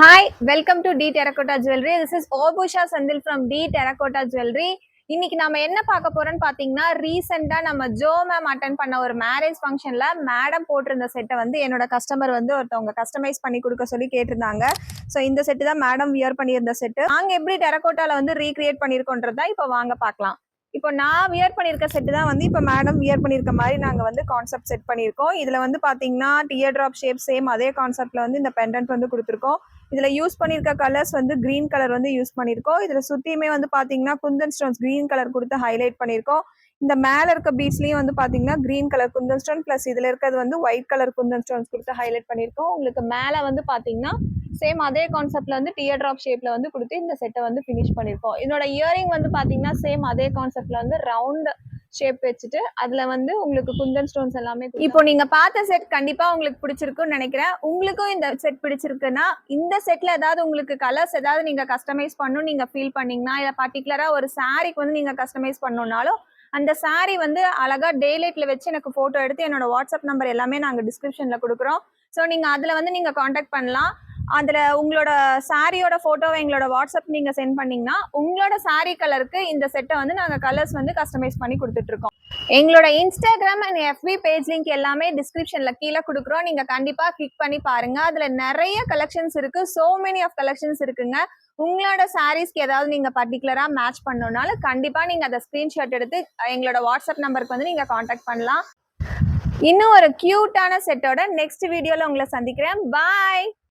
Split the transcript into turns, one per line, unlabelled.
Hi, welcome to D Terracotta Jewelry. This is Obusha Sandil from D Terracotta Jewelry. இன்னைக்கு நாம என்ன பார்க்க போறோம்னு பாத்தீங்கன்னா ரீசெண்டா நம்ம ஜோ மேம் அட்டென்ட் பண்ண ஒரு மேரேஜ் ஃபங்க்ஷன்ல மேடம் போட்டிருந்த செட்டை வந்து என்னோட கஸ்டமர் வந்து ஒருத்தவங்க கஸ்டமைஸ் பண்ணி கொடுக்க சொல்லி கேட்டிருந்தாங்க. ஸோ இந்த செட்டு தான் மேடம் வியர் பண்ணியிருந்த செட்டு. நாங்க எப்படி டெரகோட்டால வந்து ரீக்ரியேட் பண்ணியிருக்கோன்றதா இப்போ வாங்க பார்க்கலாம். இப்போ நான் வியர் பண்ணியிருக்க செட்டு தான் வந்து இப்போ மேடம் வியர் பண்ணியிருக்க மாதிரி நாங்கள் வந்து கான்செப்ட் செட் பண்ணியிருக்கோம். இதில் வந்து பார்த்தீங்கன்னா டியர் ட்ராப் ஷேப் சேம் அதே கான்செப்ட்ல வந்து இந்த பெண்டன்ட் வந்து கொடுத்துருக்கோம். இதில் யூஸ் பண்ணியிருக்க கலர்ஸ் வந்து க்ரீன் கலர் வந்து யூஸ் பண்ணியிருக்கோம். இதில் சுற்றியுமே வந்து பார்த்தீங்கன்னா குந்தன் ஸ்டோன்ஸ் க்ரீன் கலர் கொடுத்து ஹைலைட் பண்ணியிருக்கோம். இந்த மேலே இருக்க பீட்ஸ்லையும் வந்து பார்த்தீங்கன்னா green colour Kundan stone plus இதில் இருக்கிறது வந்து ஒயிட் கலர் குந்தன் ஸ்டோன்ஸ் கொடுத்து ஹைலைட் பண்ணியிருக்கோம். உங்களுக்கு மேலே வந்து பார்த்தீங்கன்னா சேம் அதே கான்செப்ட்ல வந்து டியர் ட்ராப் ஷேப்ல வந்து கொடுத்து இந்த செட்டை வந்து ஃபினிஷ் பண்ணியிருக்கோம். இதோட இயரிங் வந்து பார்த்தீங்கன்னா சேம் அதே கான்செப்ட்ல வந்து ரவுண்ட் ஷேப் வச்சுட்டு அதுல வந்து உங்களுக்கு குந்தன் ஸ்டோன்ஸ் எல்லாமே. இப்போ நீங்க பார்த்த செட் கண்டிப்பா உங்களுக்கு பிடிச்சிருக்குன்னு நினைக்கிறேன். உங்களுக்கும் இந்த செட் பிடிச்சிருக்குன்னா இந்த செட்ல ஏதாவது உங்களுக்கு கலர்ஸ் ஏதாவது நீங்க கஸ்டமைஸ் பண்ணணும் நீங்க ஃபீல் பண்ணீங்கன்னா இல்ல பர்டிகுலரா ஒரு சாரிக்கு வந்து நீங்க கஸ்டமைஸ் பண்ணணும்னாலும் அந்த சாரி வந்து அழகா டேலைட்ல வச்சு எனக்கு போட்டோ எடுத்து என்னோட வாட்ஸ்அப் நம்பர் எல்லாமே நாங்க டிஸ்கிரிப்ஷன்ல கொடுக்குறோம். ஸோ நீங்க அதுல வந்து நீங்க காண்டாக்ட் பண்ணலாம். அதுல உங்களோட சாரியோட போட்டோவை எங்களோட வாட்ஸ்அப் நீங்க சென்ட் பண்ணீங்கன்னா உங்களோட சாரி கலருக்கு இந்த செட்டை வந்து நாங்க கலர்ஸ் வந்து கஸ்டமைஸ் பண்ணி கொடுத்துட்டு இருக்கோம். எங்களோட Instagram and FB page link எல்லாமே டிஸ்கிரிப்ஷன்ல கீழே கொடுக்குறோம். நீங்க கண்டிப்பா கிளிக் பண்ணி பாருங்க. அதுல நிறைய கலெக்ஷன்ஸ் இருக்கு. சோ மெனி ஆஃப் கலெக்ஷன்ஸ் இருக்குங்க. உங்களோட சாரீஸ்க்கு ஏதாவது நீங்க பர்டிகுலரா மேட்ச் பண்ணணும்னாலும் கண்டிப்பா நீங்க அதை ஸ்கிரீன்ஷாட் எடுத்து எங்களோட வாட்ஸ்அப் நம்பருக்கு வந்து நீங்க காண்டாக்ட் பண்ணலாம். இன்னும் ஒரு கியூட்டான செட்டோட நெக்ஸ்ட் வீடியோல உங்களை சந்திக்கிறேன். பாய்.